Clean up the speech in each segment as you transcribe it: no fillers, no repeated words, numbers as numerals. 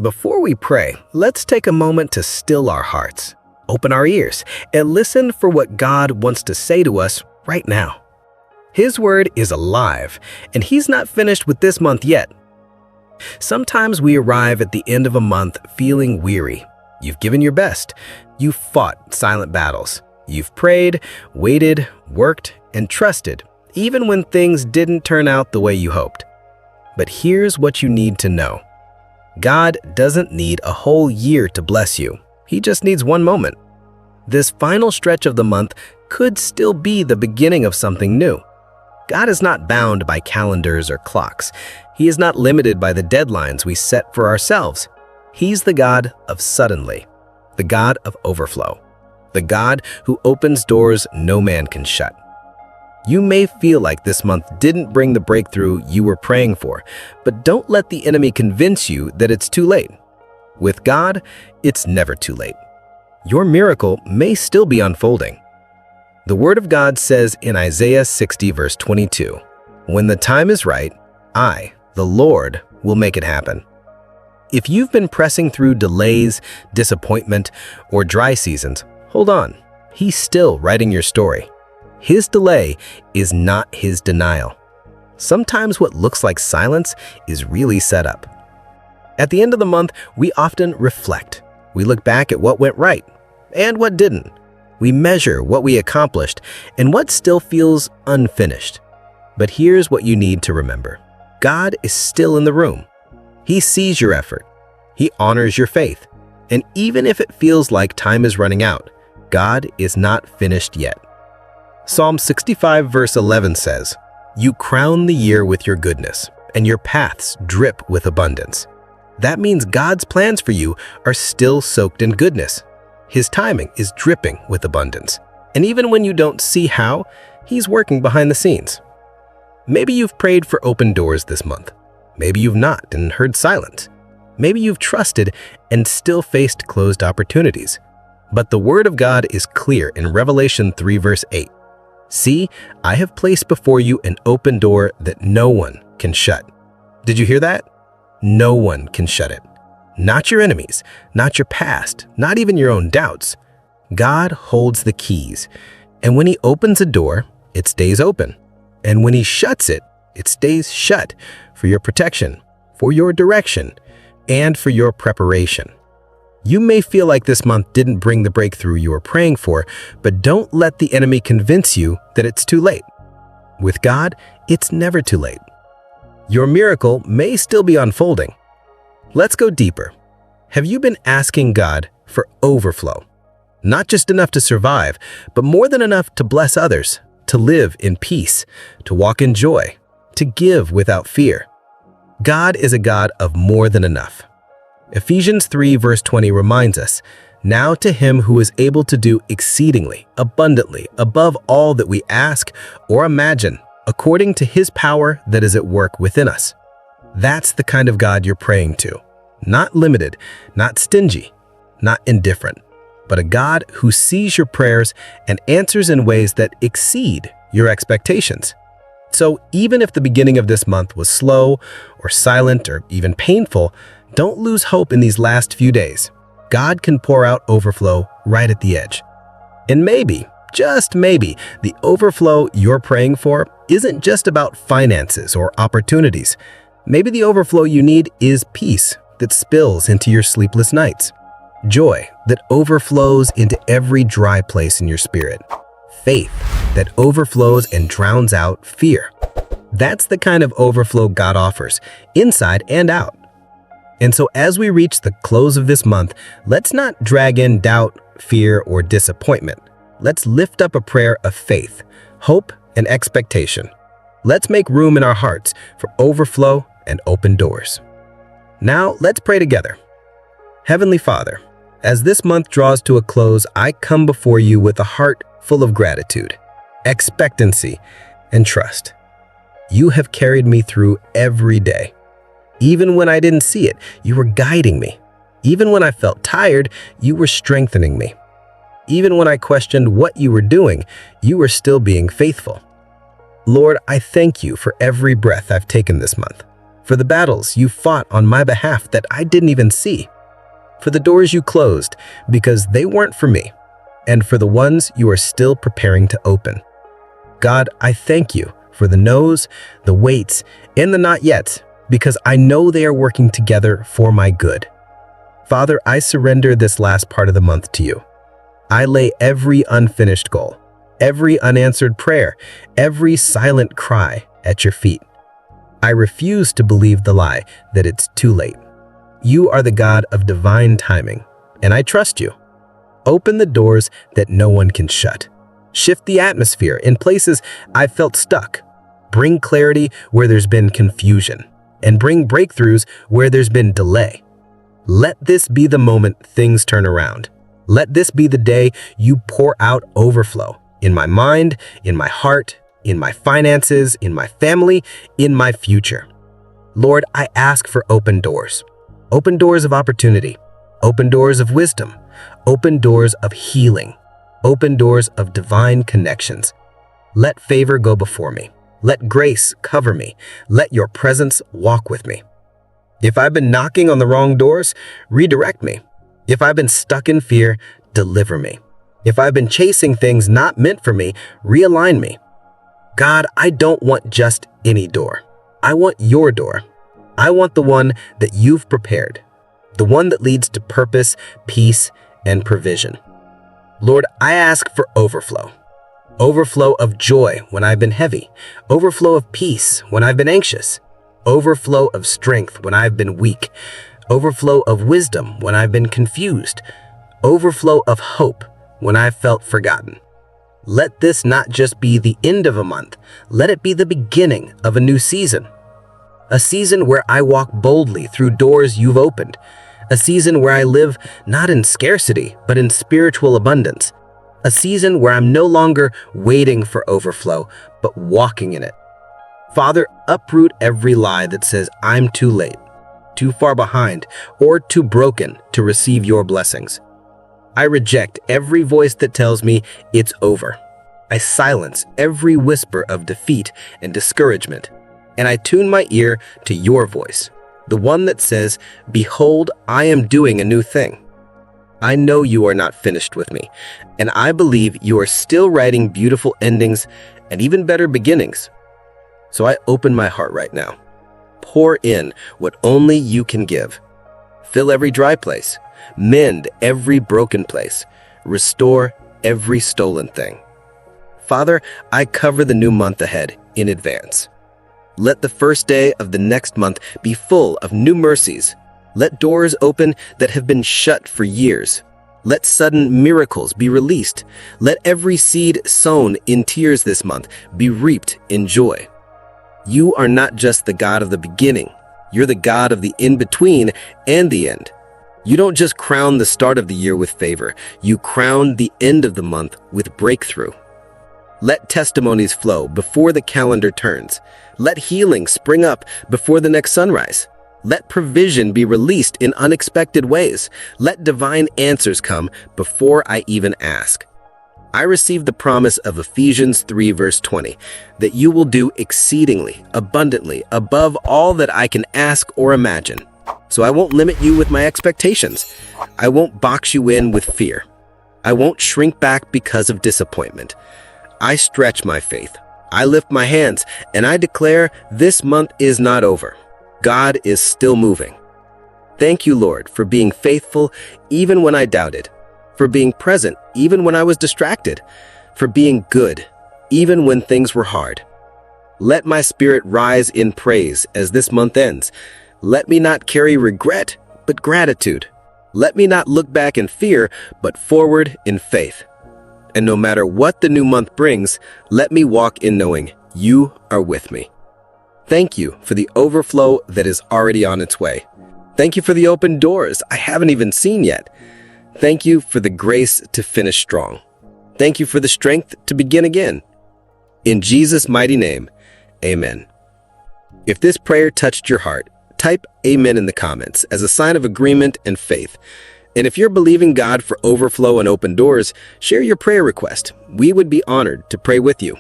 Before we pray, let's take a moment to still our hearts, open our ears, and listen for what God wants to say to us right now. His word is alive, and He's not finished with this month yet. Sometimes we arrive at the end of a month feeling weary. You've given your best. You've fought silent battles. You've prayed, waited, worked, and trusted, even when things didn't turn out the way you hoped. But here's what you need to know. God doesn't need a whole year to bless you. He just needs one moment. This final stretch of the month could still be the beginning of something new. God is not bound by calendars or clocks. He is not limited by the deadlines we set for ourselves. He's the God of suddenly, the God of overflow, the God who opens doors no man can shut. You may feel like this month didn't bring the breakthrough you were praying for, but don't let the enemy convince you that it's too late. With God, it's never too late. Your miracle may still be unfolding. The Word of God says in Isaiah 60 verse 22, "When the time is right, I, the Lord, will make it happen." If you've been pressing through delays, disappointment, or dry seasons, hold on. He's still writing your story. His delay is not His denial. Sometimes what looks like silence is really set up. At the end of the month, we often reflect. We look back at what went right and what didn't. We measure what we accomplished and what still feels unfinished. But here's what you need to remember. God is still in the room. He sees your effort. He honors your faith. And even if it feels like time is running out, God is not finished yet. Psalm 65 verse 11 says, "You crown the year with your goodness, and your paths drip with abundance." That means God's plans for you are still soaked in goodness. His timing is dripping with abundance. And even when you don't see how, He's working behind the scenes. Maybe you've prayed for open doors this month. Maybe you've not and heard silence. Maybe you've trusted and still faced closed opportunities. But the Word of God is clear in Revelation 3 verse 8. "See, I have placed before you an open door that no one can shut." Did you hear that? No one can shut it. Not your enemies, not your past, not even your own doubts. God holds the keys. And when He opens a door, it stays open. And when He shuts it, it stays shut for your protection, for your direction, and for your preparation. You may feel like this month didn't bring the breakthrough you were praying for, but don't let the enemy convince you that it's too late. With God, it's never too late. Your miracle may still be unfolding. Let's go deeper. Have you been asking God for overflow? Not just enough to survive, but more than enough to bless others, to live in peace, to walk in joy, to give without fear. God is a God of more than enough. Ephesians 3 verse 20 reminds us, "Now to Him who is able to do exceedingly, abundantly, above all that we ask or imagine, according to His power that is at work within us." That's the kind of God you're praying to. Not limited, not stingy, not indifferent, but a God who sees your prayers and answers in ways that exceed your expectations. So even if the beginning of this month was slow or silent or even painful, don't lose hope in these last few days. God can pour out overflow right at the edge. And maybe, just maybe, the overflow you're praying for isn't just about finances or opportunities. Maybe the overflow you need is peace that spills into your sleepless nights, joy that overflows into every dry place in your spirit, faith that overflows and drowns out fear. That's the kind of overflow God offers, inside and out. And so as we reach the close of this month, let's not drag in doubt, fear, or disappointment. Let's lift up a prayer of faith, hope, and expectation. Let's make room in our hearts for overflow and open doors. Now, let's pray together. Heavenly Father, as this month draws to a close, I come before you with a heart full of gratitude, expectancy, and trust. You have carried me through every day. Even when I didn't see it, you were guiding me. Even when I felt tired, you were strengthening me. Even when I questioned what you were doing, you were still being faithful. Lord, I thank you for every breath I've taken this month, for the battles you fought on my behalf that I didn't even see, for the doors you closed because they weren't for me, and for the ones you are still preparing to open. God, I thank you for the no's, the waits, and the not yets, because I know they are working together for my good. Father, I surrender this last part of the month to you. I lay every unfinished goal, every unanswered prayer, every silent cry at your feet. I refuse to believe the lie that it's too late. You are the God of divine timing, and I trust you. Open the doors that no one can shut. Shift the atmosphere in places I've felt stuck. Bring clarity where there's been confusion, and bring breakthroughs where there's been delay. Let this be the moment things turn around. Let this be the day you pour out overflow in my mind, in my heart, in my finances, in my family, in my future. Lord, I ask for open doors of opportunity, open doors of wisdom, open doors of healing, open doors of divine connections. Let favor go before me. Let grace cover me. Let your presence walk with me. If I've been knocking on the wrong doors, redirect me. If I've been stuck in fear, deliver me. If I've been chasing things not meant for me, realign me. God, I don't want just any door. I want your door. I want the one that you've prepared, the one that leads to purpose, peace, and provision. Lord, I ask for overflow. Overflow of joy when I've been heavy. Overflow of peace when I've been anxious. Overflow of strength when I've been weak. Overflow of wisdom when I've been confused. Overflow of hope when I've felt forgotten. Let this not just be the end of a month. Let it be the beginning of a new season. A season where I walk boldly through doors you've opened. A season where I live not in scarcity, but in spiritual abundance. A season where I'm no longer waiting for overflow, but walking in it. Father, uproot every lie that says I'm too late, too far behind, or too broken to receive your blessings. I reject every voice that tells me it's over. I silence every whisper of defeat and discouragement, and I tune my ear to your voice, the one that says, "Behold, I am doing a new thing." I know you are not finished with me, and I believe you are still writing beautiful endings and even better beginnings. So I open my heart right now. Pour in what only you can give. Fill every dry place. Mend every broken place. Restore every stolen thing. Father, I cover the new month ahead in advance. Let the first day of the next month be full of new mercies. Let doors open that have been shut for years. Let sudden miracles be released. Let every seed sown in tears this month be reaped in joy. You are not just the God of the beginning. You're the God of the in-between and the end. You don't just crown the start of the year with favor. You crown the end of the month with breakthrough. Let testimonies flow before the calendar turns. Let healing spring up before the next sunrise. Let provision be released in unexpected ways. Let divine answers come before I even ask. I receive the promise of Ephesians 3 verse 20, that you will do exceedingly, abundantly, above all that I can ask or imagine. So I won't limit you with my expectations. I won't box you in with fear. I won't shrink back because of disappointment. I stretch my faith. I lift my hands, and I declare this month is not over. God is still moving. Thank you, Lord, for being faithful even when I doubted, for being present even when I was distracted, for being good even when things were hard. Let my spirit rise in praise as this month ends. Let me not carry regret, but gratitude. Let me not look back in fear, but forward in faith. And no matter what the new month brings, let me walk in knowing you are with me. Thank you for the overflow that is already on its way. Thank you for the open doors I haven't even seen yet. Thank you for the grace to finish strong. Thank you for the strength to begin again. In Jesus' mighty name, amen. If this prayer touched your heart, type amen in the comments as a sign of agreement and faith. And if you're believing God for overflow and open doors, share your prayer request. We would be honored to pray with you.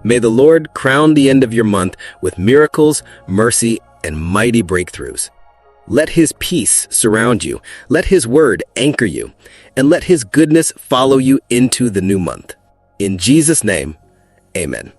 May the Lord crown the end of your month with miracles, mercy, and mighty breakthroughs. Let His peace surround you, let His word anchor you, and let His goodness follow you into the new month. In Jesus' name, amen.